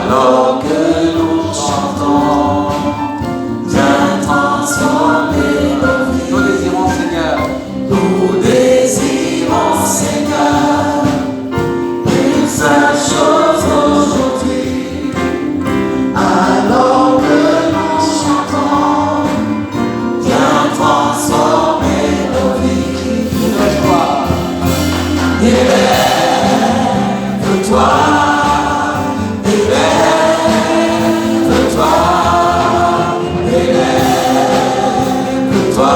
Alors que nous chantons, viens transformer nos vies. Nous désirons, Seigneur, Nous désirons, Seigneur, une seule chose aujourd'hui. Alors que nous chantons, viens transformer nos vies. Élève-toi, élève-toi, élève-toi, élève-toi.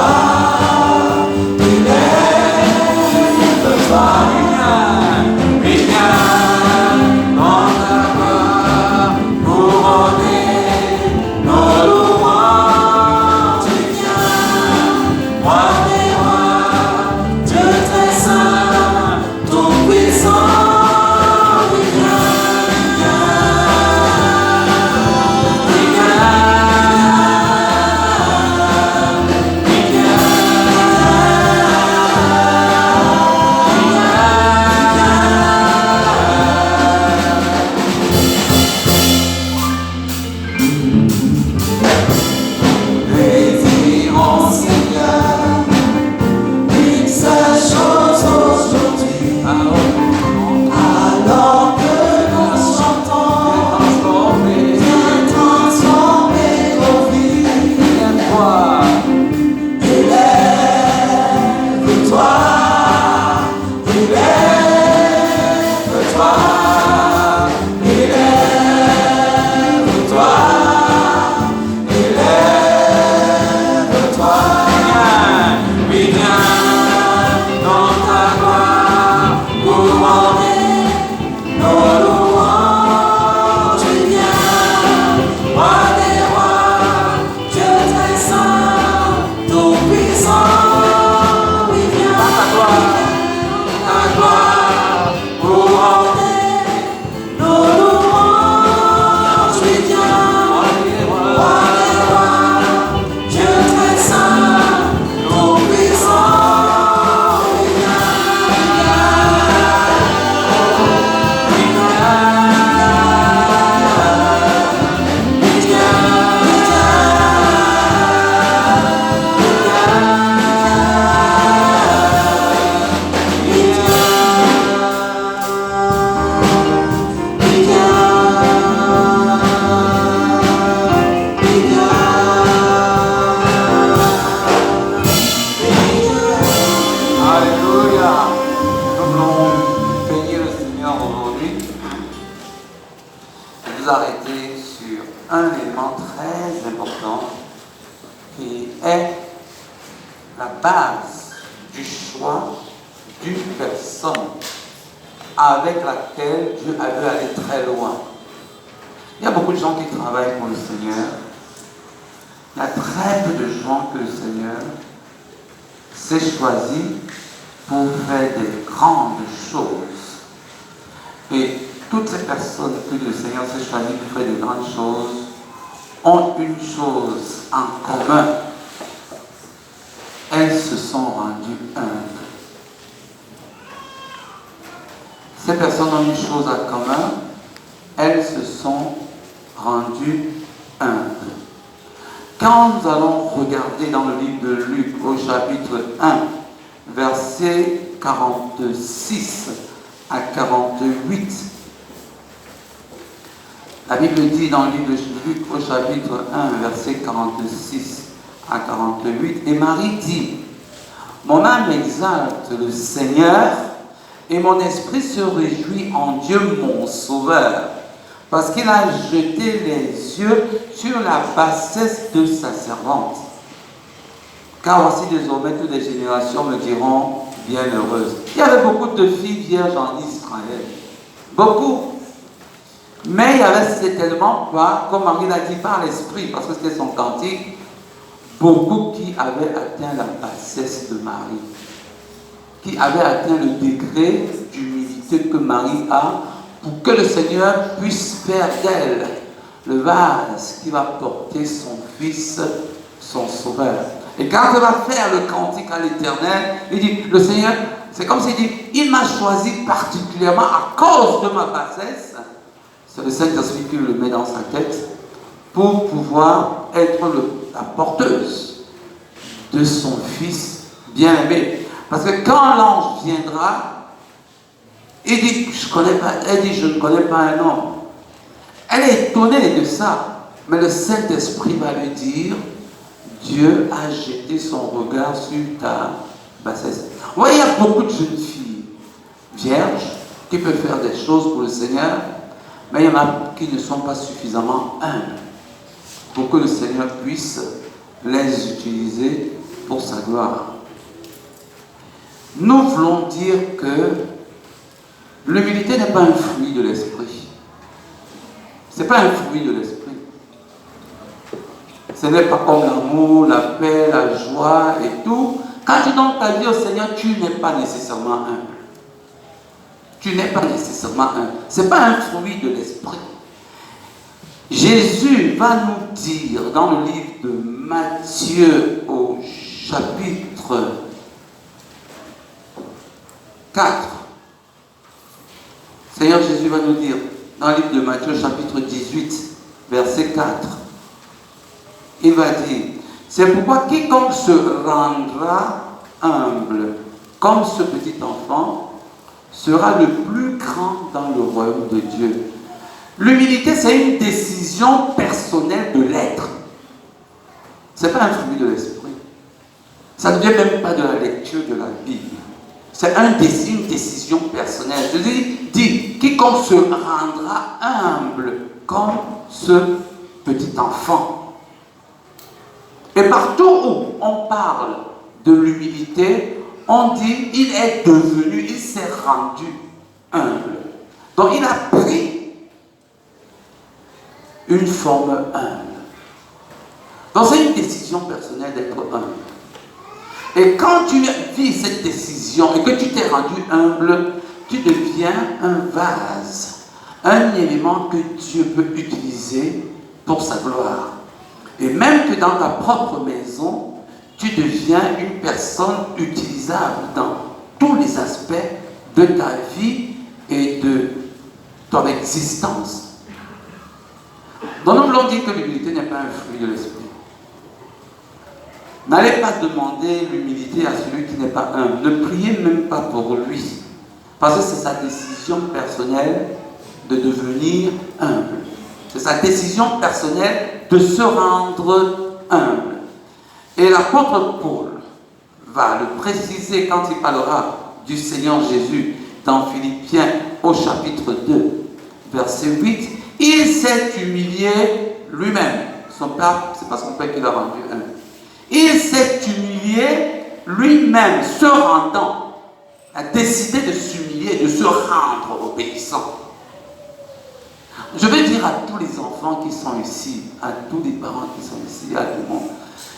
Viens dans ta gloire, couronner nos louanges. Viens, roi des rois, Dieu très saint, tout puissant. Arrêter sur un élément très important qui est la base du choix d'une personne avec laquelle Dieu a veut aller très loin. Il y a beaucoup de gens qui travaillent pour le Seigneur. Il y a très peu de gens que le Seigneur s'est choisi pour faire des grandes choses. Et toutes ces personnes que le Seigneur s'est choisi pour faire de grandes choses ont une chose en commun. Elles se sont rendues humbles. Ces personnes ont une chose en commun. Elles se sont rendues humbles. Quand nous allons regarder dans le livre de Luc au chapitre 1, versets 46 à 48, la Bible dit dans le livre de Luc au chapitre 1, versets 46 à 48, et Marie dit, « Mon âme exalte le Seigneur, et mon esprit se réjouit en Dieu mon Sauveur, parce qu'il a jeté les yeux sur la bassesse de sa servante. Car voici désormais toutes les générations me diront bienheureuses. » Il y avait beaucoup de filles vierges en Israël. Beaucoup. Mais il y avait certainement pas, comme Marie l'a dit par l'esprit, parce que c'était son cantique, beaucoup qui avaient atteint la bassesse de Marie, qui avaient atteint le degré d'humilité que Marie a, pour que le Seigneur puisse faire d'elle le vase qui va porter son Fils, son Sauveur. Et quand elle va faire le cantique à l'Éternel, il dit, le Seigneur, c'est comme s'il dit, il m'a choisi particulièrement à cause de ma bassesse. C'est le Saint-Esprit qui le met dans sa tête pour pouvoir être la porteuse de son Fils bien-aimé. Parce que quand l'ange viendra, il dit, elle dit, je ne connais pas un homme. Elle est étonnée de ça. Mais le Saint-Esprit va lui dire, Dieu a jeté son regard sur ta bassesse. Vous voyez, il y a beaucoup de jeunes filles vierges qui peuvent faire des choses pour le Seigneur, mais il y en a qui ne sont pas suffisamment humbles pour que le Seigneur puisse les utiliser pour sa gloire. Nous voulons dire que l'humilité n'est pas un fruit de l'esprit. Ce n'est pas un fruit de l'esprit. Ce n'est pas comme l'amour, la paix, la joie et tout. Quand tu donnes ta vie au Seigneur, tu n'es pas nécessairement humble. Tu n'es pas nécessairement humble. Ce n'est pas un fruit de l'esprit. Jésus va nous dire dans le livre de Matthieu au chapitre 4. Seigneur Jésus va nous dire dans le livre de Matthieu chapitre 18, verset 4. Il va dire, c'est pourquoi quiconque se rendra humble comme ce petit enfant sera le plus grand dans le royaume de Dieu. L'humilité, c'est une décision personnelle de l'être. Ce n'est pas un fruit de l'esprit. Ça ne vient même pas de la lecture de la Bible. C'est une décision personnelle. Jésus dit, quiconque se rendra humble comme ce petit enfant. Et partout où on parle de l'humilité, on dit, il est devenu, il s'est rendu humble. Donc il a pris une forme humble. Donc c'est une décision personnelle d'être humble. Et quand tu vis cette décision et que tu t'es rendu humble, tu deviens un vase, un élément que Dieu peut utiliser pour sa gloire. Et même que dans ta propre maison, tu deviens une personne utilisable dans tous les aspects de ta vie et de ton existence. Donc nous voulons dire que l'humilité n'est pas un fruit de l'esprit. N'allez pas demander l'humilité à celui qui n'est pas humble. Ne priez même pas pour lui. Parce que c'est sa décision personnelle de devenir humble. C'est sa décision personnelle de se rendre humble. Et l'apôtre Paul va le préciser quand il parlera du Seigneur Jésus dans Philippiens au chapitre 2, verset 8. Il s'est humilié lui-même. Son Père, c'est pas son Père qui l'a rendu humble. Il s'est humilié lui-même, se rendant, a décidé de s'humilier, de se rendre obéissant. Je vais dire à tous les enfants qui sont ici, à tous les parents qui sont ici, à tout le monde,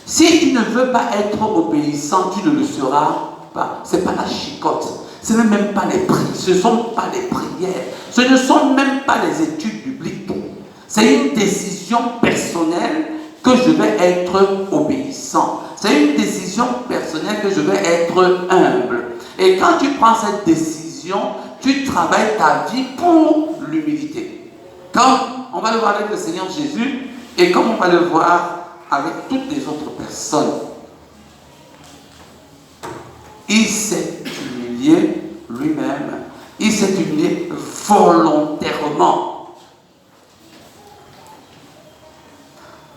si tu ne veux pas être obéissant, tu ne le seras pas. Ce n'est pas la chicotte, ce n'est même pas les prières, ce ne sont pas les prières, ce ne sont même pas les études bibliques. C'est une décision personnelle que je vais être obéissant. C'est une décision personnelle que je vais être humble. Et quand tu prends cette décision, tu travailles ta vie pour l'humilité. Comme on va le voir avec le Seigneur Jésus et comme on va le voir avec toutes les autres personnes. Il s'est humilié lui-même. Il s'est humilié volontairement.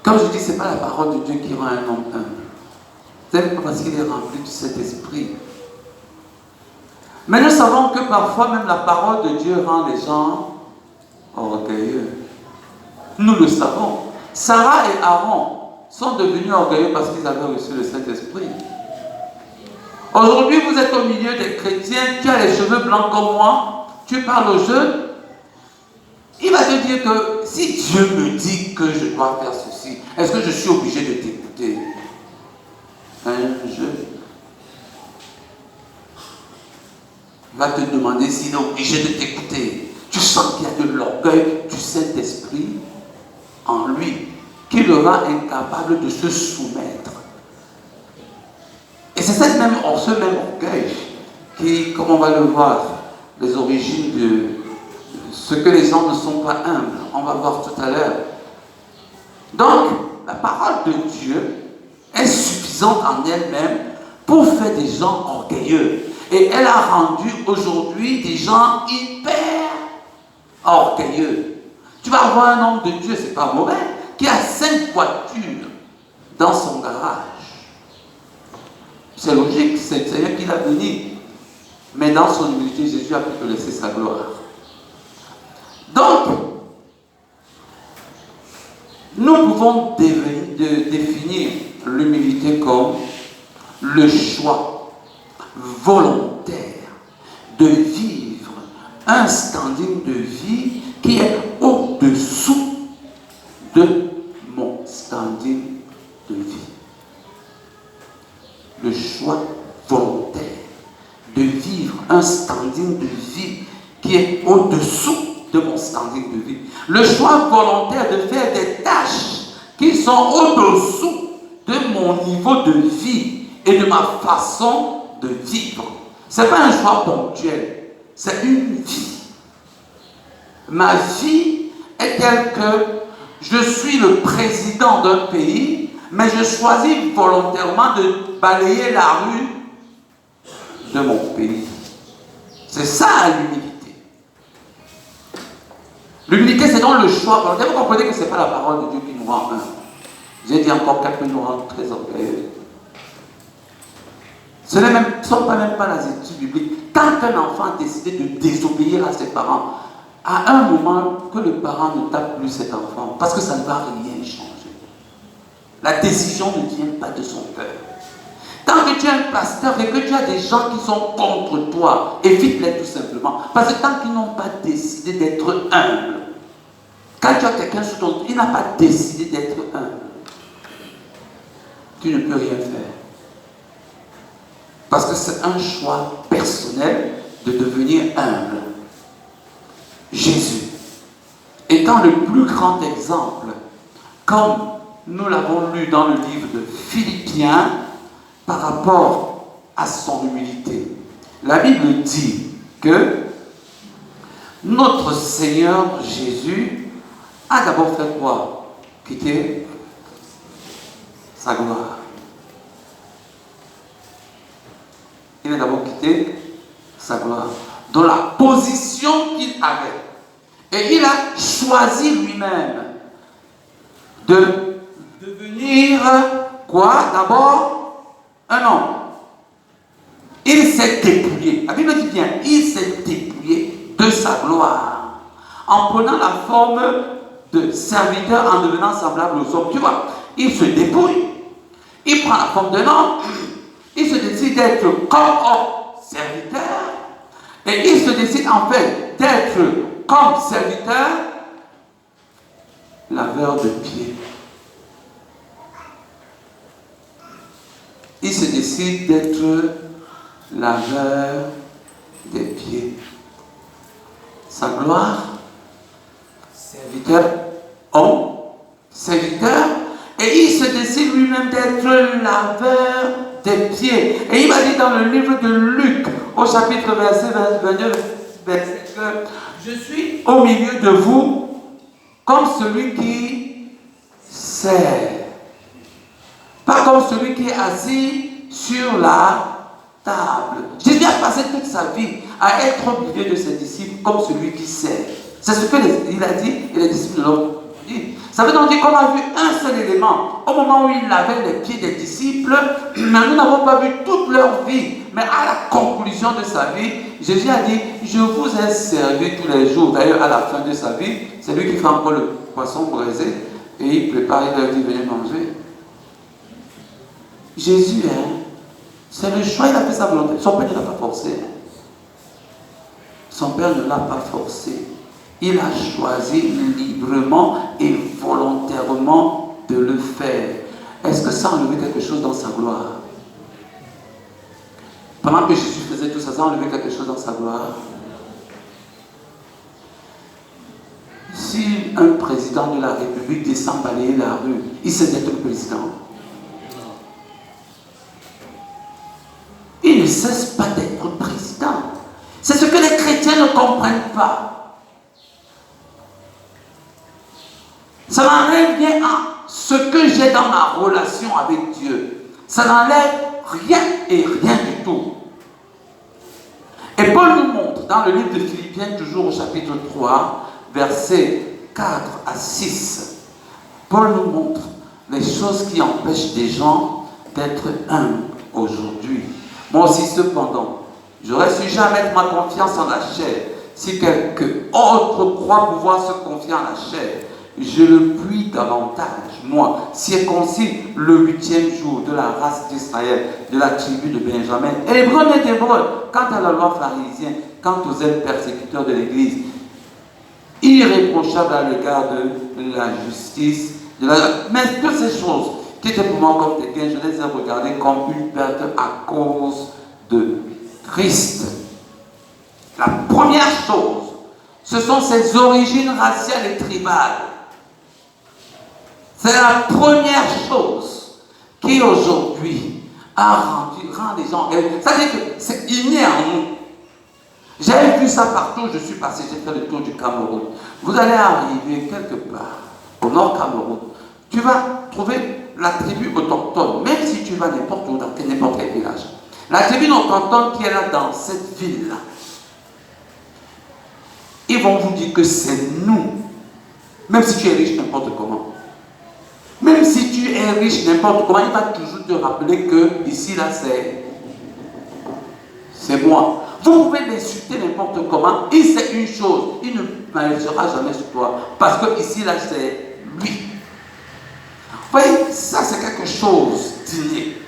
Comme je dis, ce n'est pas la parole de Dieu qui rend un homme humble. C'est pas parce qu'il est rempli de cet esprit. Mais nous savons que parfois même la parole de Dieu rend les gens orgueilleux. Nous le savons. Sarah et Aaron sont devenus orgueilleux parce qu'ils avaient reçu le Saint-Esprit. Aujourd'hui, vous êtes au milieu des chrétiens, tu as les cheveux blancs comme moi, tu parles aux jeunes. Il va te dire que si Dieu me dit que je dois faire ceci, est-ce que je suis obligé de t'écouter? Un jeune. Il va te demander s'il est obligé de t'écouter. Tu sens qu'il y a de l'orgueil du Saint-Esprit en lui, qui le rend incapable de se soumettre. Et c'est ce même orgueil qui, comme on va le voir, les origines de ce que les gens ne sont pas humbles. On va voir tout à l'heure. Donc, la parole de Dieu est suffisante en elle-même pour faire des gens orgueilleux. Et elle a rendu aujourd'hui des gens hyper orgueilleux. Tu vas avoir un homme de Dieu, c'est pas mauvais, qui a 5 voitures dans son garage. C'est logique, c'est le Seigneur qui l'a béni. Mais dans son humilité, Jésus a pu te laisser sa gloire. Donc, nous pouvons définir l'humilité comme le choix volontaire de vivre un standing de vie qui est au-dessous de mon standing de vie. Le choix volontaire de vivre un standing de vie qui est au-dessous de mon standing de vie. Le choix volontaire de faire des tâches qui sont au-dessous de mon niveau de vie et de ma façon de vivre. Ce n'est pas un choix ponctuel, c'est une vie. Ma vie est telle que je suis le président d'un pays, mais je choisis volontairement de balayer la rue de mon pays. C'est ça l'humilité. L'humilité, c'est donc le choix volontaire. Vous comprenez que ce n'est pas la parole de Dieu qui nous rend humbles. J'ai dit encore qu'elle peut nous rendre très orgueilleux. Ce ne sont même pas les études bibliques. Quand un enfant a décidé de désobéir à ses parents, à un moment que le parent ne tape plus cet enfant, parce que ça ne va rien changer. La décision ne vient pas de son cœur. Tant que tu es un pasteur et que tu as des gens qui sont contre toi, évite-les tout simplement. Parce que tant qu'ils n'ont pas décidé d'être humbles, quand tu as quelqu'un sous ton toit, il n'a pas décidé d'être humble, tu ne peux rien faire. Parce que c'est un choix personnel de devenir humble. Jésus étant le plus grand exemple, comme nous l'avons lu dans le livre de Philippiens, par rapport à son humilité. La Bible dit que notre Seigneur Jésus a d'abord fait quoi? Quitter sa gloire. Il a d'abord quitté sa gloire, dans la position qu'il avait. Et il a choisi lui-même de devenir quoi? D'abord un homme. Il s'est dépouillé. La Bible dit bien, il s'est dépouillé de sa gloire en prenant la forme de serviteur, en devenant semblable aux hommes. Tu vois, il se dépouille, il prend la forme d'un homme, il se décide d'être comme homme serviteur, et il se décide en fait d'être comme serviteur laveur de pieds. Il se décide d'être laveur des pieds. Sa gloire, serviteur, homme, serviteur, et il se décide lui-même d'être laveur des pieds. Et il va dire dans le livre de Luc, au chapitre 22, que je suis au milieu de vous comme celui qui sert. Pas comme celui qui est assis sur la table. Jésus a passé toute sa vie à être au milieu de ses disciples comme celui qui sert. C'est ce qu'il a dit et les disciples l'ont dit. Ça veut donc dire qu'on a vu un seul élément. Au moment où il lavait les pieds des disciples, mais nous n'avons pas vu toute leur vie. Mais à la conclusion de sa vie, Jésus a dit, je vous ai servi tous les jours. D'ailleurs, à la fin de sa vie, c'est lui qui fait encore le poisson braisé et il prépare, il leur dit, venez manger. Jésus, c'est le choix, il a fait sa volonté. Son père ne l'a pas forcé. Son père ne l'a pas forcé. Il a choisi librement et volontairement de le faire. Est-ce que ça a enlevé quelque chose dans sa gloire? Pendant que Jésus faisait tout ça, ça a enlevé quelque chose dans sa gloire? Si un président de la République descend balayer la rue, il sait d'être le président. Il ne cesse pas d'être président. C'est ce que les chrétiens ne comprennent pas. Ça n'enlève rien à ce que j'ai dans ma relation avec Dieu. Ça n'enlève rien et rien du tout. Et Paul nous montre dans le livre de Philippiens, toujours au chapitre 3, versets 4 à 6. Paul nous montre les choses qui empêchent des gens d'être humbles aujourd'hui. Moi aussi, cependant, j'aurais su jamais mettre ma confiance en la chair. Si quelqu'un autre croit pouvoir se confier en la chair, je le puis davantage. Moi, circoncis le 8e jour de la race d'Israël, de la tribu de Benjamin, hébreu n'est hébreu, quant à la loi pharisienne, quant aux ailes persécuteurs de l'Église, irréprochable à l'égard de la justice, mais toutes ces choses qui étaient pour moi comme des gains, je les ai regardées comme une perte à cause de Christ. La première chose, ce sont ses origines raciales et tribales. C'est la première chose qui aujourd'hui rend les gens. C'est-à-dire que c'est inné en nous. J'ai vu ça partout, je suis passé, j'ai fait le tour du Cameroun. Vous allez arriver quelque part, au nord Cameroun, tu vas trouver la tribu autochtone, même si tu vas n'importe où, dans n'importe quel village. La tribu autochtone qui est là dans cette ville-là, ils vont vous dire que c'est nous, même si tu es riche n'importe comment. Même si tu es riche n'importe comment, il va toujours te rappeler que ici, là, c'est moi. Vous pouvez l'insulter n'importe comment, et c'est une chose, il ne managera jamais sur toi, parce que ici, là, c'est lui. Vous voyez, ça, c'est quelque chose d'inné.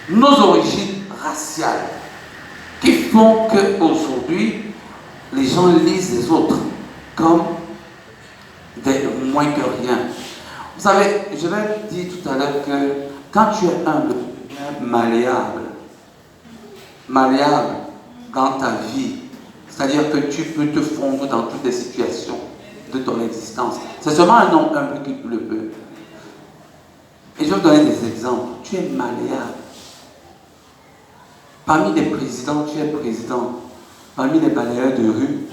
Nos origines raciales, qui font qu'aujourd'hui, les gens lisent les autres comme des moins que rien. Vous savez, je vais dire tout à l'heure que quand tu es humble, tu es malléable dans ta vie, c'est-à-dire que tu peux te fondre dans toutes les situations de ton existence. C'est seulement un homme humble qui le peut. Et je vais vous donner des exemples. Tu es malléable. Parmi les présidents, tu es président. Parmi les balayeurs de rue,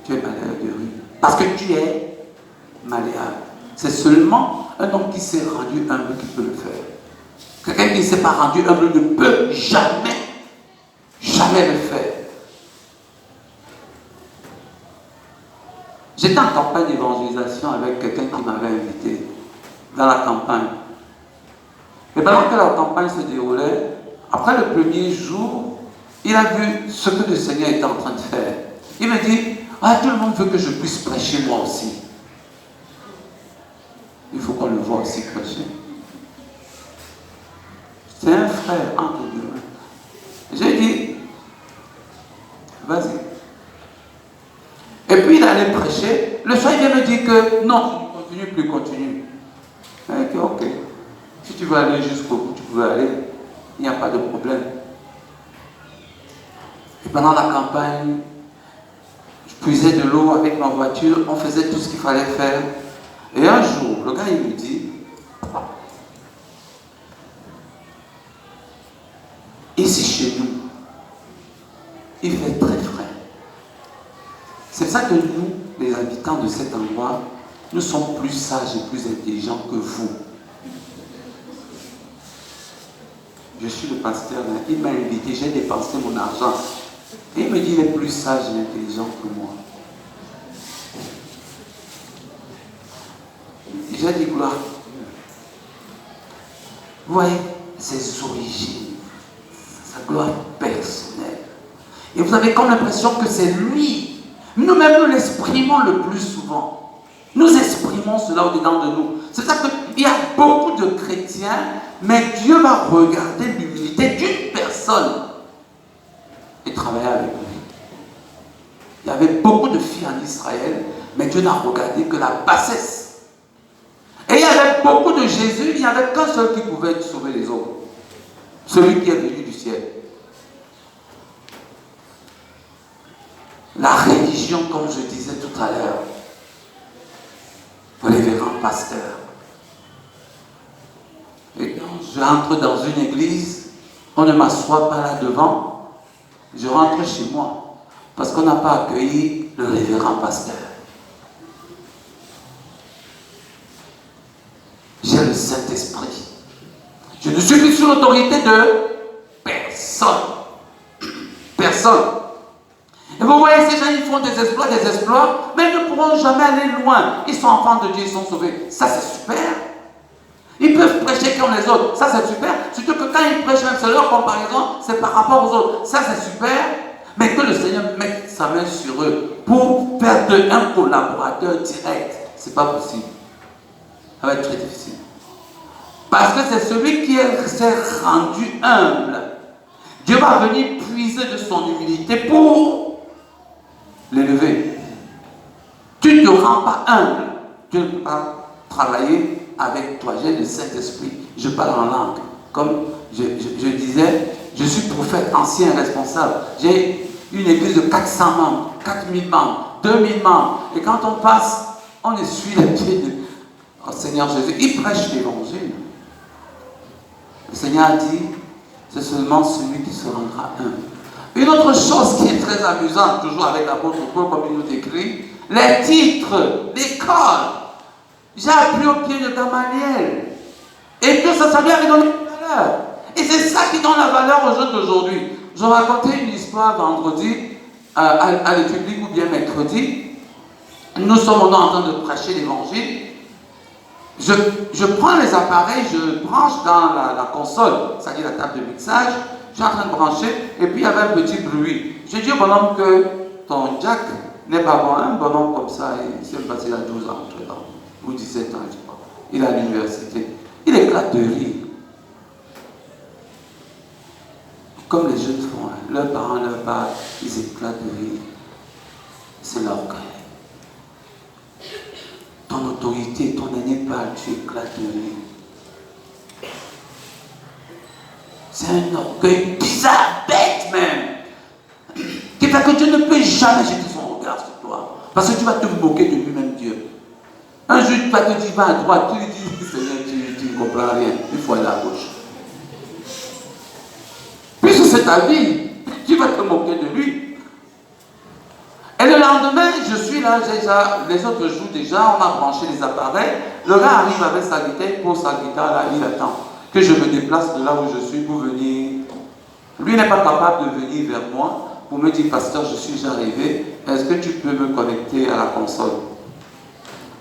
tu es balayeur de rue. Parce que tu es malléable. C'est seulement un homme qui s'est rendu humble qui peut le faire. Quelqu'un qui ne s'est pas rendu humble ne peut jamais le faire. J'étais en campagne d'évangélisation avec quelqu'un qui m'avait invité dans la campagne. Et pendant que la campagne se déroulait, après le premier jour, il a vu ce que le Seigneur était en train de faire. Il me dit, tout le monde veut que je puisse prêcher moi aussi. Il faut qu'on le voit aussi prêcher. C'est un frère entre deux. J'ai dit, vas-y. Et puis il allait prêcher. Le soir, il vient me dire que non, continue. Ok, ok. Si tu veux aller jusqu'au bout, tu peux aller. Il n'y a pas de problème. Et pendant la campagne, je puisais de l'eau avec ma voiture, on faisait tout ce qu'il fallait faire. Et un jour, le gars, il me dit, ici chez nous, il fait très frais. C'est pour ça que nous, les habitants de cet endroit, nous sommes plus sages et plus intelligents que vous. Je suis le pasteur, il m'a invité, j'ai dépensé mon argent. Et il me dit, il est plus sage et intelligent que moi. J'ai dit, gloire. Vous voyez, ses origines, sa gloire personnelle. Et vous avez comme l'impression que c'est lui. Nous-mêmes, nous l'exprimons le plus souvent. Nous exprimons cela au-dedans de nous. C'est ça qu'il y a beaucoup de chrétiens, mais Dieu va regarder l'humilité d'une personne et travailler avec lui. Il y avait beaucoup de filles en Israël, mais Dieu n'a regardé que la bassesse. Et il y avait beaucoup de Jésus, il n'y avait qu'un seul qui pouvait sauver les autres. Celui qui est venu du ciel. La religion, comme je disais tout à l'heure, pour les révérends pasteurs. Et quand je rentre dans une église, on ne m'assoit pas là devant, je rentre chez moi, parce qu'on n'a pas accueilli le révérend pasteur. J'ai le Saint-Esprit. Je ne suis plus sous l'autorité de personne. Personne. Et vous voyez, ces gens, ils font des exploits, mais ils ne pourront jamais aller loin. Ils sont enfants de Dieu, ils sont sauvés. Ça, c'est super. Ils peuvent prêcher comme les autres. Ça, c'est super. Surtout que quand ils prêchent, même c'est leur comparaison, c'est par rapport aux autres. Ça, c'est super. Mais que le Seigneur mette sa main sur eux pour faire d'eux un collaborateur direct, c'est pas possible. Ça va être très difficile. Parce que c'est celui qui s'est rendu humble. Dieu va venir puiser de son humilité pour l'élever. Tu ne te rends pas humble. Tu ne peux pas travailler avec toi. J'ai le Saint-Esprit. Je parle en langue. Comme je disais, je suis prophète ancien responsable. J'ai une église de 400 membres, 4000 membres, 2000 membres. Et quand on passe, on essuie les pieds de Seigneur Jésus. Il prêche l'évangile. Le Seigneur a dit, c'est seulement celui qui se rendra humble. Une autre chose qui est très amusante, toujours avec l'apôtre Paul, comme il nous décrit, les titres, l'école. J'ai appris au pied de Gamaliel. Et que ça lui avait donné une valeur. Et c'est ça qui donne la valeur aux jeunes d'aujourd'hui. Je racontais une histoire vendredi à l'étude publique ou bien mercredi. Nous sommes en train de prêcher l'évangile. Je prends les appareils, je branche dans la console, c'est-à-dire la table de mixage. Je suis en train de brancher et puis il y avait un petit bruit. Je dis au bonhomme que ton jack n'est pas bon. Un bonhomme comme ça, il s'est passé à 12 ans, ou 17 ans, je crois. Il est à l'université. Il éclate de rire. Comme les jeunes font, hein. Leurs parents leur parlent, ils éclatent de rire. C'est l'orgueil. Ton autorité, ton aîné parle, tu éclates de rire. C'est un orgueil bizarre, bête même, qui fait que Dieu ne peut jamais jeter son regard sur toi. Parce que tu vas te moquer de lui-même, Dieu. Un jour, tu vas te dire, va à droite, tu lui dis, Seigneur, tu ne comprends rien, il faut aller à gauche. Puisque c'est ta vie, tu vas te moquer de lui. Et le lendemain, je suis là, les autres jours déjà, on a branché les appareils. Le gars arrive avec sa guitare, il pose sa guitare là, il attend que je me déplace de là où je suis pour venir. Lui n'est pas capable de venir vers moi pour me dire, pasteur, je suis déjà arrivé, est-ce que tu peux me connecter à la console?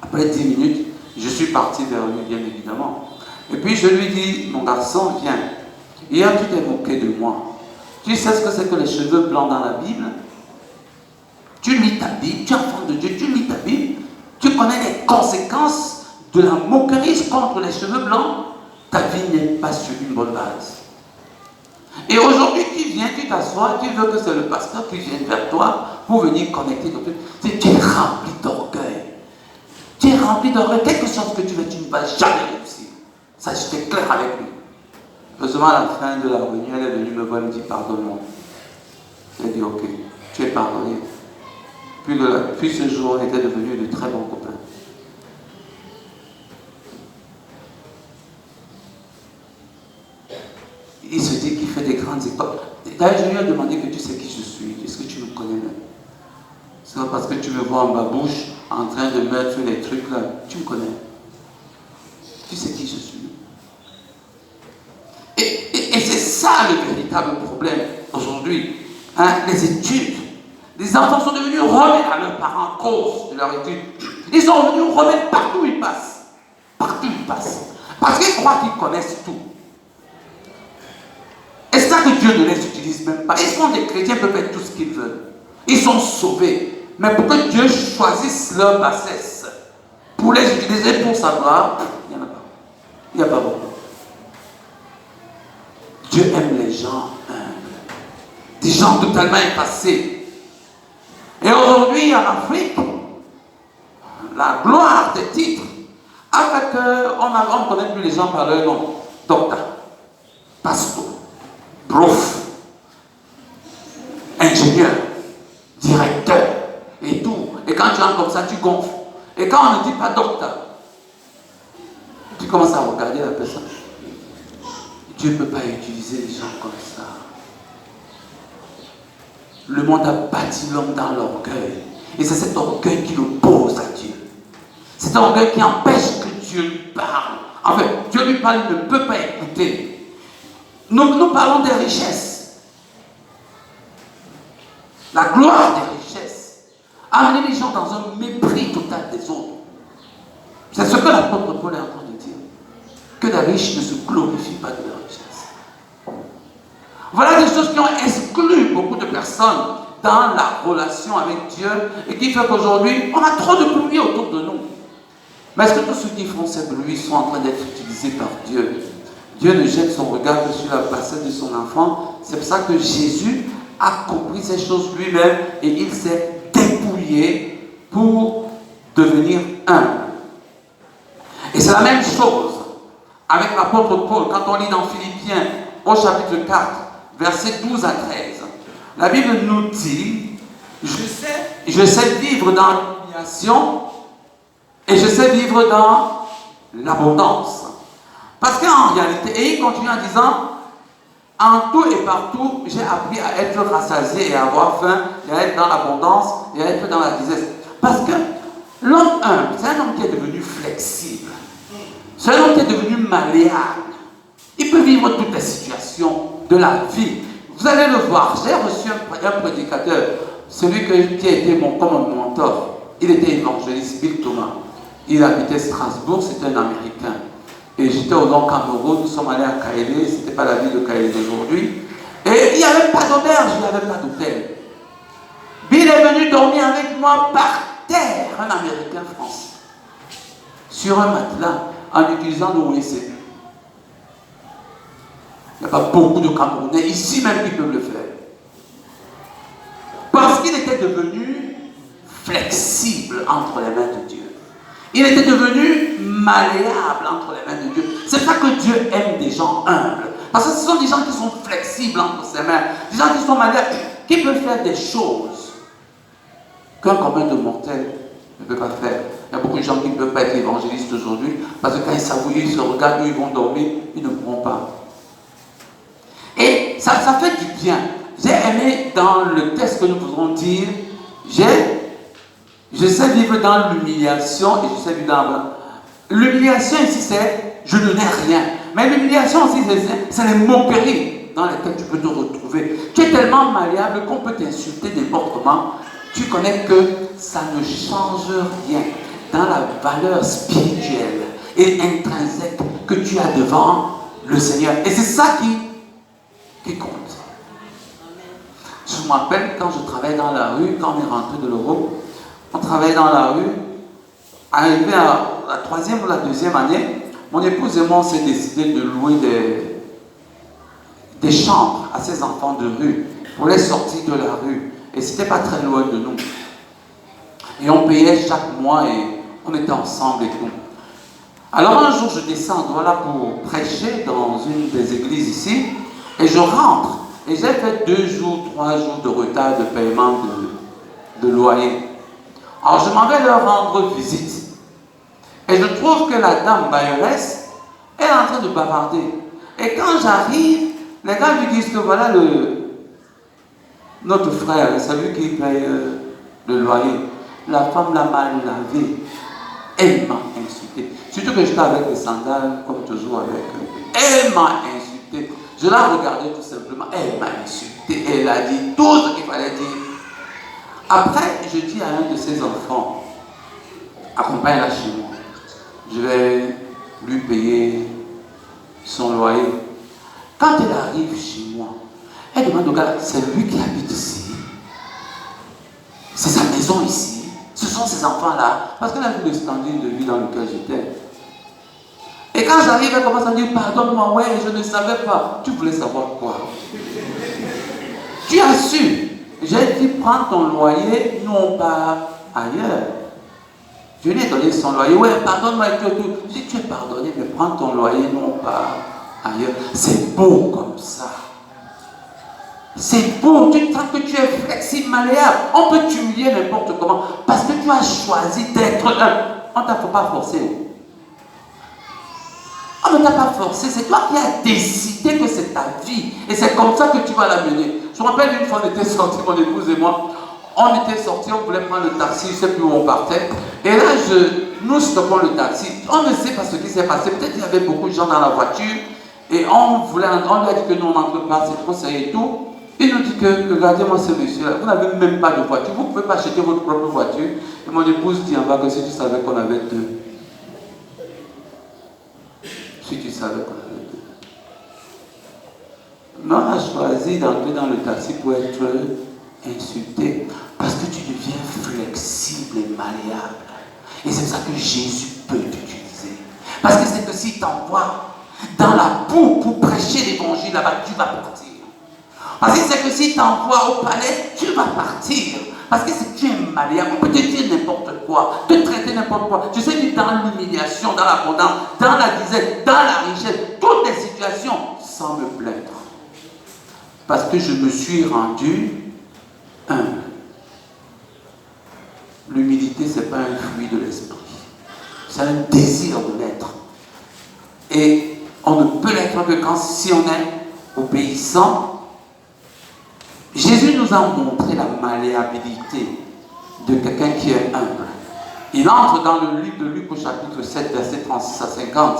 Après 10 minutes, je suis parti vers lui, bien évidemment. Et puis je lui dis, mon garçon, viens. Hier, tu t'es moqué de moi. Tu sais ce que c'est que les cheveux blancs dans la Bible? Tu lis ta Bible, tu es enfant de Dieu, tu lis ta Bible, tu connais les conséquences de la moquerie contre les cheveux blancs. Ta vie n'est pas sur une bonne base. Et aujourd'hui, tu viens, tu t'assois, tu veux que c'est le pasteur qui vienne vers toi pour venir connecter ton truc. Tu es rempli d'orgueil. Tu es rempli d'orgueil. Quelque chose que tu veux, tu ne vas jamais réussir. Ça, j'étais clair avec lui. Heureusement, à la fin de la réunion, elle est venue me voir et me dit, pardonne-moi. J'ai dit, ok, tu es pardonné. Puis ce jour, on était devenus de très bons copains. Il se dit qu'il fait des grandes écoles. D'ailleurs, je lui ai demandé que tu sais qui je suis. Est-ce que tu me connais même? C'est pas parce que tu me vois en babouche en train de mettre les trucs là. Tu me connais. Tu sais qui je suis. Et c'est ça le véritable problème aujourd'hui. Hein, les études. Les enfants sont devenus rebelles à leurs parents à cause de leur étude. Ils sont devenus rebelles partout où ils passent. Partout où ils passent. Parce qu'ils croient qu'ils connaissent tout. Et c'est ça que Dieu ne les utilise même pas. Ils sont des chrétiens, ils peuvent faire tout ce qu'ils veulent. Ils sont sauvés. Mais pour que Dieu choisisse leur bassesse, pour les utiliser pour sa gloire, il n'y en a pas. Il n'y a pas beaucoup. Dieu aime les gens humbles. Des gens totalement effacés. Et aujourd'hui, en Afrique, la gloire des titres a fait qu'on ne connaît plus les gens par leur nom. Docteur, pasteur, prof, ingénieur, directeur, et tout. Et quand tu entres comme ça, tu gonfles. Et quand on ne dit pas docteur, tu commences à regarder la personne. Dieu ne peut pas utiliser les gens comme ça. Le monde a bâti l'homme dans l'orgueil. Et c'est cet orgueil qui l'oppose à Dieu. Cet orgueil qui empêche que Dieu lui parle En fait, Dieu lui parle, il ne peut pas écouter. Nous parlons des richesses. La gloire des richesses. Amener les gens dans un mépris total des autres. C'est ce que l'apôtre Paul est en train de dire. Que les riches ne se glorifient pas de leur richesse. Voilà des choses qui ont exclu beaucoup de personnes dans la relation avec Dieu et qui fait qu'aujourd'hui, on a trop de bruit autour de nous. Mais est-ce que tous ceux qui font ces bruits sont en train d'être utilisés par Dieu? Dieu ne jette son regard que sur la passette de son enfant. C'est pour ça que Jésus a compris ces choses lui-même et il s'est dépouillé pour devenir humble. Et c'est la même chose avec l'apôtre Paul quand on lit dans Philippiens au chapitre 4, versets 12 à 13. La Bible nous dit, je sais vivre dans l'humiliation et je sais vivre dans l'abondance. Parce qu'en réalité, et il continue en disant, en tout et partout, j'ai appris à être rassasié et à avoir faim, et à être dans l'abondance et à être dans la disette. Parce que l'homme humble, c'est un homme qui est devenu flexible. C'est un homme qui est devenu malléable. Il peut vivre toutes les situations de la vie. Vous allez le voir, j'ai reçu un prédicateur, celui qui a été comme mon mentor. Il était évangéliste, Bill Thomas. Il habitait Strasbourg, c'était un Américain. Et j'étais au Nord Cameroun, nous sommes allés à Kaélé, ce n'était pas la ville de Kaélé d'aujourd'hui. Et il n'y avait pas d'auberge, il n'y avait pas d'hôtel. Bill est venu dormir avec moi par terre, un Américain français, sur un matelas, en utilisant le WC. Il n'y a pas beaucoup de Camerounais ici même qui peuvent le faire. Parce qu'il était devenu flexible entre les mains de Dieu. Il était devenu malléable entre les mains de Dieu. C'est ça que Dieu aime des gens humbles. Parce que ce sont des gens qui sont flexibles entre ses mains. Des gens qui sont malléables, qui peuvent faire des choses qu'un commun de mortels ne peut pas faire. Il y a beaucoup de gens qui ne peuvent pas être évangélistes aujourd'hui. Parce que quand ils s'avouent, ils se regardent, ils vont dormir, ils ne pourront pas. Et ça fait du bien. J'ai aimé dans le texte que nous pourrons dire, je sais vivre dans l'humiliation et je sais vivre dans... L'humiliation ici, c'est je ne n'ai rien. Mais l'humiliation aussi, c'est les moqueries dans lesquelles tu peux te retrouver. Tu es tellement malléable qu'on peut t'insulter n'importe comment. Tu connais que ça ne change rien dans la valeur spirituelle et intrinsèque que tu as devant le Seigneur. Et c'est ça qui compte. Je me rappelle quand je travaillais dans la rue, quand on est rentré de l'Europe, on travaillait dans la rue. Arrivé à la 3e ou la 2e année, mon épouse et moi, on s'est décidé de louer des chambres à ces enfants de rue pour les sortir de la rue. Et c'était pas très loin de nous. Et on payait chaque mois et on était ensemble et tout. Alors un jour, je descends voilà, pour prêcher dans une des églises ici. Et je rentre. Et j'ai fait 2 jours, 3 jours de retard de paiement de loyer. Alors je m'en vais leur rendre visite. Et je trouve que la dame bailleresse est en train de bavarder. Et quand j'arrive, les gars lui disent que voilà notre frère, c'est lui qui paye le loyer. La femme l'a mal lavé. Elle m'a insulté. Surtout que j'étais avec des sandales, comme toujours avec eux. Elle m'a insulté. Je la regardais tout simplement. Elle m'a insulté. Elle a dit tout ce qu'il fallait dire. Après, je dis à un de ses enfants, accompagne-la chez moi. Je vais lui payer son loyer. Quand elle arrive chez moi, elle demande au gars, c'est lui qui habite ici. C'est sa maison ici. Ce sont ses enfants-là. Parce qu'elle a vu le standing de vie dans lequel j'étais. Et quand j'arrive, elle commence à me dire, pardonne-moi, ouais, je ne savais pas. Tu voulais savoir quoi? Tu as su. J'ai dit, prends ton loyer, nous on part ailleurs. Je lui ai donné son loyer. Ouais, pardonne-moi et tout. Je dis, tu es pardonné, mais prends ton loyer, nous on part ailleurs. C'est beau comme ça. C'est beau. Tu sens que tu es flexible, malléable. On peut t'humilier n'importe comment. Parce que tu as choisi d'être un. On ne t'a pas forcé. On ne t'a pas forcé. C'est toi qui as décidé que c'est ta vie. Et c'est comme ça que tu vas la mener. Je me rappelle une fois, on était sortis, mon épouse et moi. On était sortis, on voulait prendre le taxi, je ne sais plus où on partait. Et là, nous stoppons le taxi. On ne sait pas ce qui s'est passé. Peut-être qu'il y avait beaucoup de gens dans la voiture et on lui a dit que nous on n'entre pas, c'est trop sérieux et tout. Il nous dit que, regardez-moi ce monsieur, vous n'avez même pas de voiture, vous ne pouvez pas acheter votre propre voiture. Et mon épouse dit en bas que si tu savais qu'on avait deux. Si tu savais qu'on avait deux. Mais on a choisi d'entrer dans le taxi pour être insulté. Parce que tu deviens flexible et malléable. Et c'est ça que Jésus peut t'utiliser. Parce que c'est que s'il t'envoie dans la boue pour prêcher l'évangile là-bas, tu vas partir. Parce que c'est que s'il t'envoie au palais, tu vas partir. Parce que si tu es malléable, on peut te dire n'importe quoi, te traiter n'importe quoi. Je sais que dans l'humiliation, dans l'abondance, dans la disette, dans la richesse, toutes les situations, sans me plaindre. Parce que je me suis rendu humble. L'humilité, ce n'est pas un fruit de l'esprit. C'est un désir de l'être. Et on ne peut l'être que si on est obéissant. Jésus nous a montré la malléabilité de quelqu'un qui est humble. Il entre dans le livre de Luc au chapitre 7, verset 36 à 50.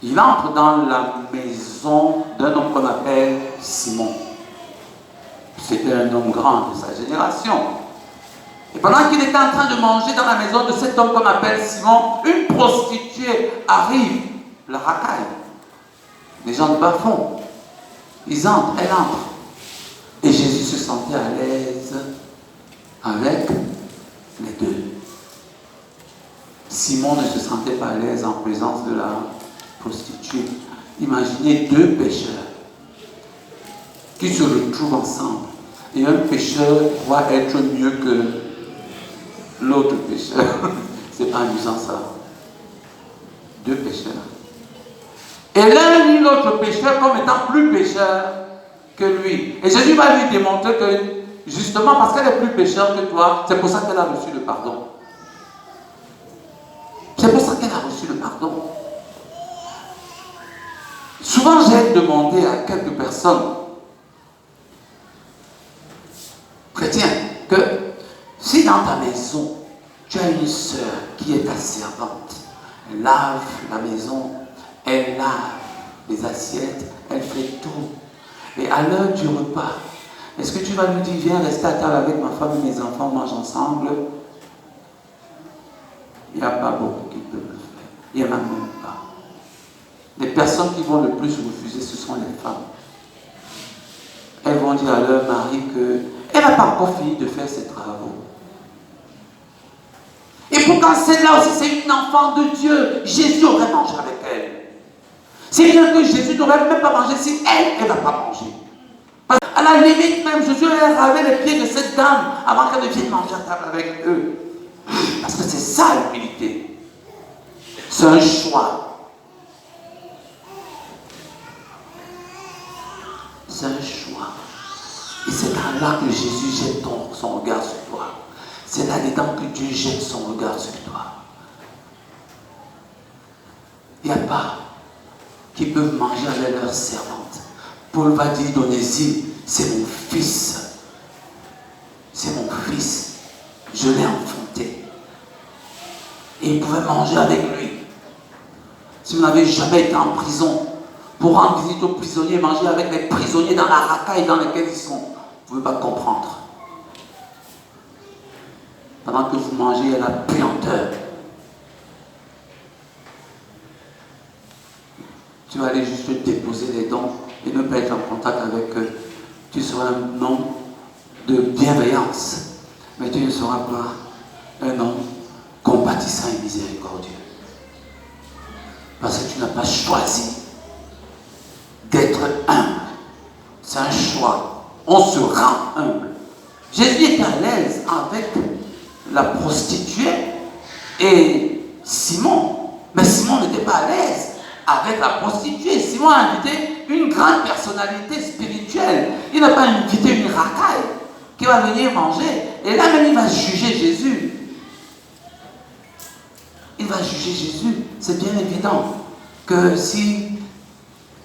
Il entre dans la maison d'un homme qu'on appelle Simon. C'était un homme grand de sa génération. Et pendant qu'il était en train de manger dans la maison de cet homme qu'on appelle Simon, une prostituée arrive, la racaille. Les gens de bas fond. Ils entrent, elle entre. Et Jésus se sentait à l'aise avec les deux. Simon ne se sentait pas à l'aise en présence de la prostituée. Imaginez deux pécheurs qui se retrouvent ensemble. Et un pécheur croit être mieux que l'autre pécheur. C'est pas amusant ça. Deux pécheurs. Et l'un lit l'autre pécheur comme étant plus pécheur que lui. Et Jésus va lui démontrer que, justement, parce qu'elle est plus pécheur que toi, c'est pour ça qu'elle a reçu le pardon. C'est pour ça qu'elle a reçu le pardon. Souvent, j'ai demandé à quelques personnes, chrétiens, que si dans ta maison, tu as une sœur qui est ta servante, elle lave la maison, elle lave les assiettes, elle fait tout. Et à l'heure du repas, est-ce que tu vas lui dire, viens rester à table avec ma femme et mes enfants, mange ensemble? Il n'y a pas beaucoup qui peuvent le faire. Il n'y en a même pas. Les personnes qui vont le plus refuser, ce sont les femmes. Elles vont dire à leur mari qu'elle n'a pas encore fini de faire ses travaux. Et pourtant, celle-là aussi, c'est une enfant de Dieu. Jésus aurait mangé avec elle. C'est bien que Jésus n'aurait même pas mangé si elle ne va pas manger. Parce qu'à la limite même, Jésus aurait ravé les pieds de cette dame avant qu'elle ne vienne manger à table avec eux. Parce que c'est ça l'humilité. C'est un choix. C'est un choix. Et c'est là que Jésus jette son regard sur toi. C'est là-dedans que Dieu jette son regard sur toi. Il n'y a pas qui peuvent manger avec leur servante. Paul va dire, donnez-y, c'est mon fils. C'est mon fils. Je l'ai enfanté. Et ils pouvaient manger avec lui. Si vous n'avez jamais été en prison, pour rendre visite aux prisonniers, manger avec les prisonniers dans la racaille dans laquelle ils sont, vous ne pouvez pas comprendre. Pendant que vous mangez, il y a la puanteur. Tu vas aller juste déposer les dons et ne pas être en contact avec eux. Tu seras un homme de bienveillance, mais tu ne seras pas un homme compatissant et miséricordieux. Parce que tu n'as pas choisi d'être humble. C'est un choix. On se rend humble. Jésus est à l'aise avec la prostituée et Simon. Mais Simon n'était pas à l'aise avec la prostituée. Simon a invité une grande personnalité spirituelle. Il n'a pas invité une racaille qui va venir manger. Et là même, il va juger Jésus. Il va juger Jésus. C'est bien évident que si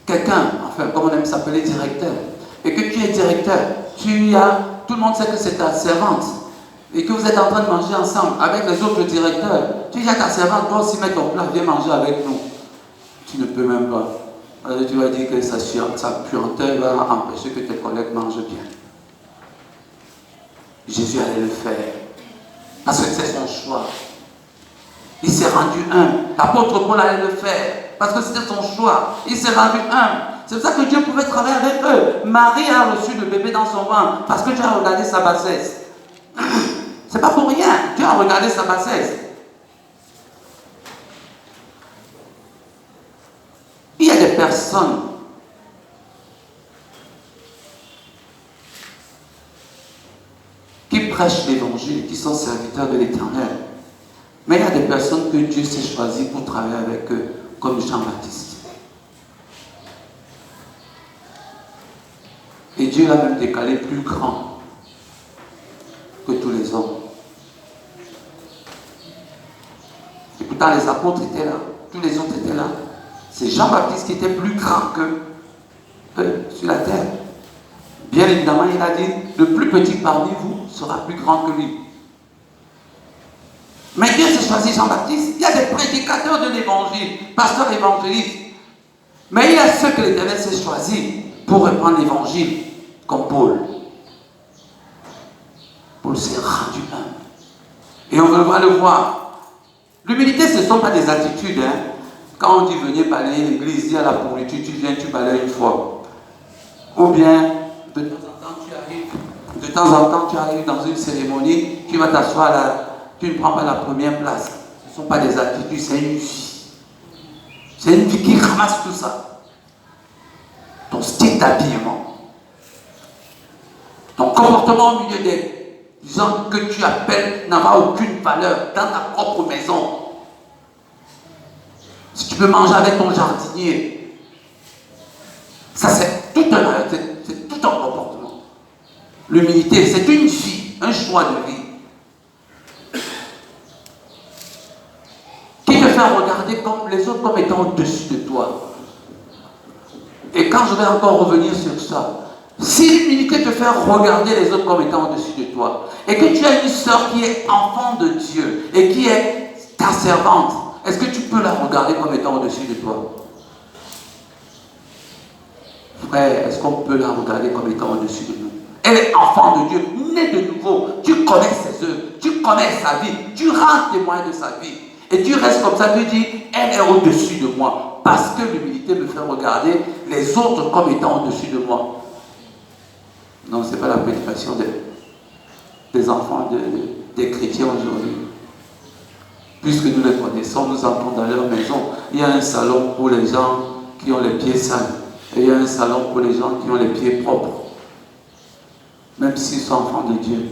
quelqu'un, enfin, comme on aime s'appeler directeur, et que tu es directeur, tout le monde sait que c'est ta servante. et que vous êtes en train de manger ensemble avec les autres directeurs, tu dis à ta servante, toi aussi mets ton plat, viens manger avec nous. Tu ne peux même pas. Alors tu vas dire que sa puanteur va empêcher que tes collègues mangent bien. Jésus allait le faire. Parce que c'est son choix. Il s'est rendu humble. L'apôtre Paul allait le faire. Parce que c'était son choix. Il s'est rendu humble. C'est pour ça que Dieu pouvait travailler avec eux. Marie a reçu le bébé dans son ventre. Parce que Dieu a regardé sa bassesse. C'est pas pour rien. Dieu a regardé sa bassesse. Il y a des personnes qui prêchent l'évangile, qui sont serviteurs de l'Éternel. Mais il y a des personnes que Dieu s'est choisi pour travailler avec eux, comme Jean-Baptiste. Et Dieu l'a même décalé plus grand que tous les hommes. Et pourtant les apôtres étaient là, tous les autres étaient là. C'est Jean-Baptiste qui était plus grand que sur la terre. Bien évidemment, il a dit, le plus petit parmi vous sera plus grand que lui. Mais Dieu s'est choisi Jean-Baptiste. Il y a des prédicateurs de l'évangile, pasteurs évangélistes. Mais il y a ceux que l'Éternel s'est choisi pour répandre l'évangile, comme Paul. Paul s'est rendu humble. Et on va le voir. L'humilité, ce ne sont pas des attitudes. Quand on dit venez balayer l'église, dis à la pourriture, tu viens, tu balayes une fois. Ou bien, de temps en temps, tu arrives dans une cérémonie, tu vas t'asseoir là, tu ne prends pas la première place. Ce ne sont pas des attitudes, c'est une vie. C'est une vie qui ramasse tout ça. Ton style d'habillement, ton comportement au milieu des gens que tu appelles n'aura aucune valeur dans ta propre maison. Si tu peux manger avec ton jardinier, ça c'est tout un comportement. L'humilité, c'est une vie, un choix de vie. Qui te fait regarder comme les autres comme étant au-dessus de toi. Et quand je vais encore revenir sur ça, si l'humilité te fait regarder les autres comme étant au-dessus de toi, et que tu as une sœur qui est enfant de Dieu, et qui est ta servante, est-ce que tu peux la regarder comme étant au-dessus de toi? Frère, est-ce qu'on peut la regarder comme étant au-dessus de nous? Elle est enfant de Dieu, née de nouveau. Tu connais ses œuvres, tu connais sa vie, tu rends témoin de sa vie. Et tu restes comme ça, tu dis, elle est au-dessus de moi. Parce que l'humilité me fait regarder les autres comme étant au-dessus de moi. Non, ce n'est pas la prédication des enfants des chrétiens aujourd'hui. Puisque nous les connaissons, nous entrons dans leur maison. Il y a un salon pour les gens qui ont les pieds sales. Et il y a un salon pour les gens qui ont les pieds propres. Même s'ils sont enfants de Dieu.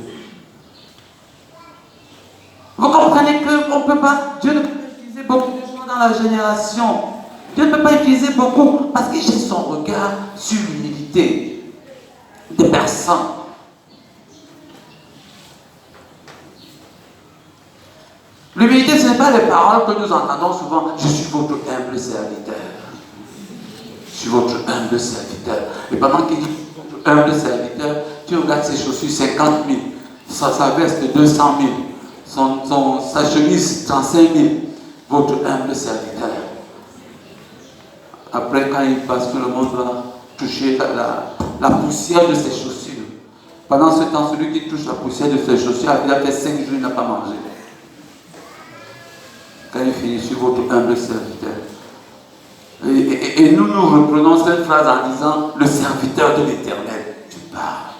Vous comprenez qu'on ne peut pas, Dieu ne peut pas utiliser beaucoup de gens dans la génération. Dieu ne peut pas utiliser beaucoup parce que j'ai son regard sur l'humilité des personnes. L'humilité, ce n'est pas les paroles que nous entendons souvent. Je suis votre humble serviteur. Je suis votre humble serviteur. Et pendant qu'il dit votre humble serviteur, tu regardes ses chaussures 50 000, sa veste 200 000, sa chemise 35 000. Votre humble serviteur. Après, quand il passe, tout le monde va toucher la poussière de ses chaussures. Pendant ce temps, celui qui touche la poussière de ses chaussures, il a fait 5 jours, il n'a pas mangé. Quand il finit sur votre humble serviteur. Et nous reprenons cette phrase en disant le serviteur de l'Éternel. Tu parles.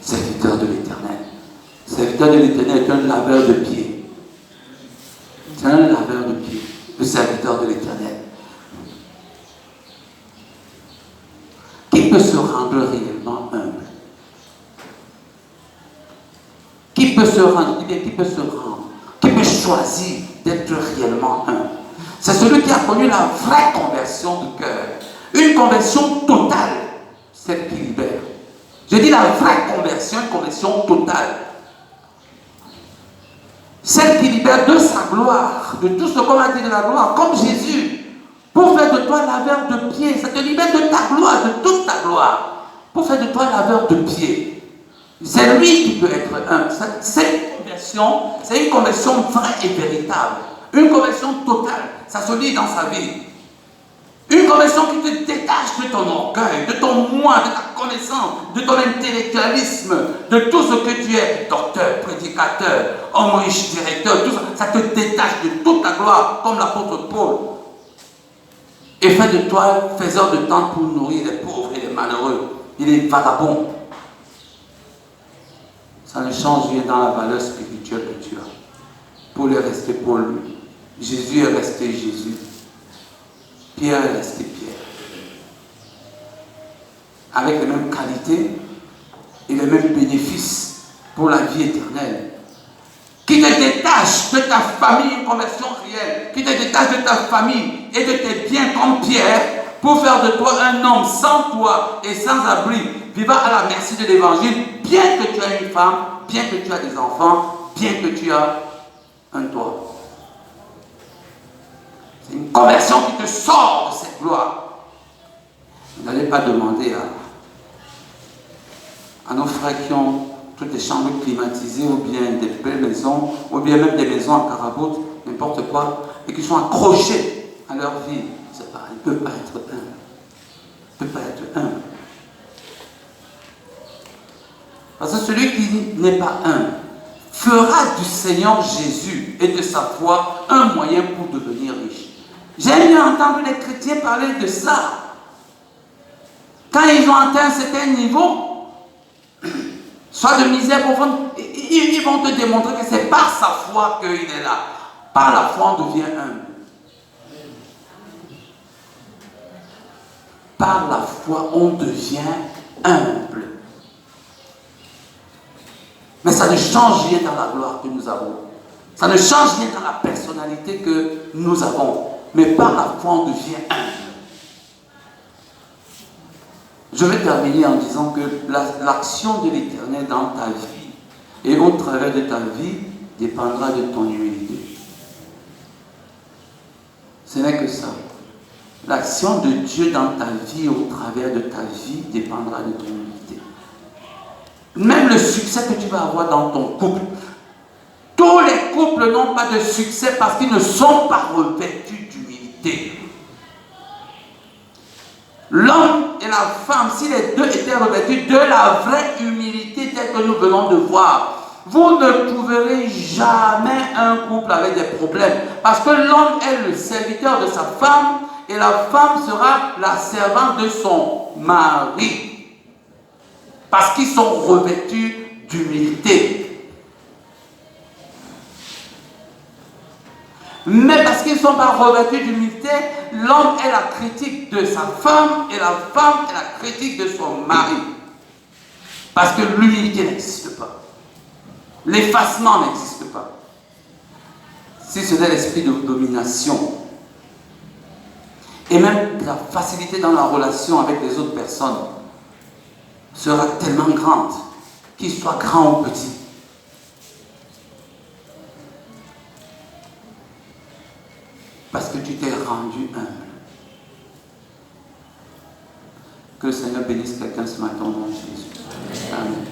Serviteur de l'Éternel. Serviteur de l'Éternel est un laveur de pieds. C'est un laveur de pieds. Le serviteur de l'Éternel. Qui peut se rendre réellement humble? Qui peut se rendre? Qui peut se rendre? Qui peut choisir d'être réellement humble? C'est celui qui a connu la vraie conversion du cœur. Une conversion totale, celle qui libère. Je dis la vraie conversion, une conversion totale. Celle qui libère de sa gloire, de tout ce qu'on a dit de la gloire, comme Jésus, pour faire de toi laveur de pieds. Ça te libère de ta gloire, de toute ta gloire, pour faire de toi laveur de pieds. C'est lui qui peut être un. Cette conversion, c'est une conversion vraie et véritable. Une conversion totale. Ça se lit dans sa vie. Une conversion qui te détache de ton orgueil, de ton moi, de ta connaissance, de ton intellectualisme, de tout ce que tu es, docteur, prédicateur, homme riche, directeur, tout ça. Ça te détache de toute ta gloire, comme l'apôtre Paul. Et fait de toi faiseur de temps pour nourrir les pauvres et les malheureux. Il est vagabond. Ça ne change rien dans la valeur spirituelle que tu as. Paul est resté Paul. Jésus est resté Jésus. Pierre est resté Pierre. Avec les mêmes qualités et les mêmes bénéfices pour la vie éternelle. Qui te détache de ta famille, une conversion réelle, qui te détache de ta famille et de tes biens comme Pierre, pour faire de toi un homme sans toi et sans abri, vivant à la merci de l'évangile, bien que tu aies une femme, bien que tu aies des enfants, bien que tu aies un toit. C'est une conversion qui te sort de cette gloire. Vous n'allez pas demander à nos frères qui ont toutes les chambres climatisées, ou bien des belles maisons, ou bien même des maisons en caraboute, n'importe quoi, et qui sont accrochés à leur vie. C'est pas, ils ne peuvent pas être humbles. Ils ne peuvent pas être humbles. Parce que celui qui n'est pas humble fera du Seigneur Jésus et de sa foi un moyen pour devenir riche. J'aime bien entendre les chrétiens parler de ça. Quand ils ont atteint un certain niveau, soit de misère profonde, ils vont te démontrer que c'est par sa foi qu'il est là. Par la foi, on devient humble. Par la foi, on devient humble. Mais ça ne change rien dans la gloire que nous avons. Ça ne change rien dans la personnalité que nous avons. Mais par la foi, on devient humble. Je vais terminer en disant que l'action de l'Éternel dans ta vie et au travers de ta vie dépendra de ton humilité. Ce n'est que ça. L'action de Dieu dans ta vie et au travers de ta vie dépendra de ton humilité. Même le succès que tu vas avoir dans ton couple. Tous les couples n'ont pas de succès parce qu'ils ne sont pas revêtus d'humilité. L'homme et la femme, si les deux étaient revêtus de la vraie humilité telle que nous venons de voir, vous ne trouverez jamais un couple avec des problèmes. Parce que l'homme est le serviteur de sa femme et la femme sera la servante de son mari. Parce qu'ils sont revêtus d'humilité. Mais parce qu'ils ne sont pas revêtus d'humilité, l'homme est la critique de sa femme et la femme est la critique de son mari. Parce que l'humilité n'existe pas. L'effacement n'existe pas. Si ce n'est l'esprit de domination. Et même la facilité dans la relation avec les autres personnes sera tellement grande, qu'ils soient grands ou petits. Parce que tu t'es rendu humble. Que le Seigneur bénisse quelqu'un ce matin au nom de Jésus. Amen.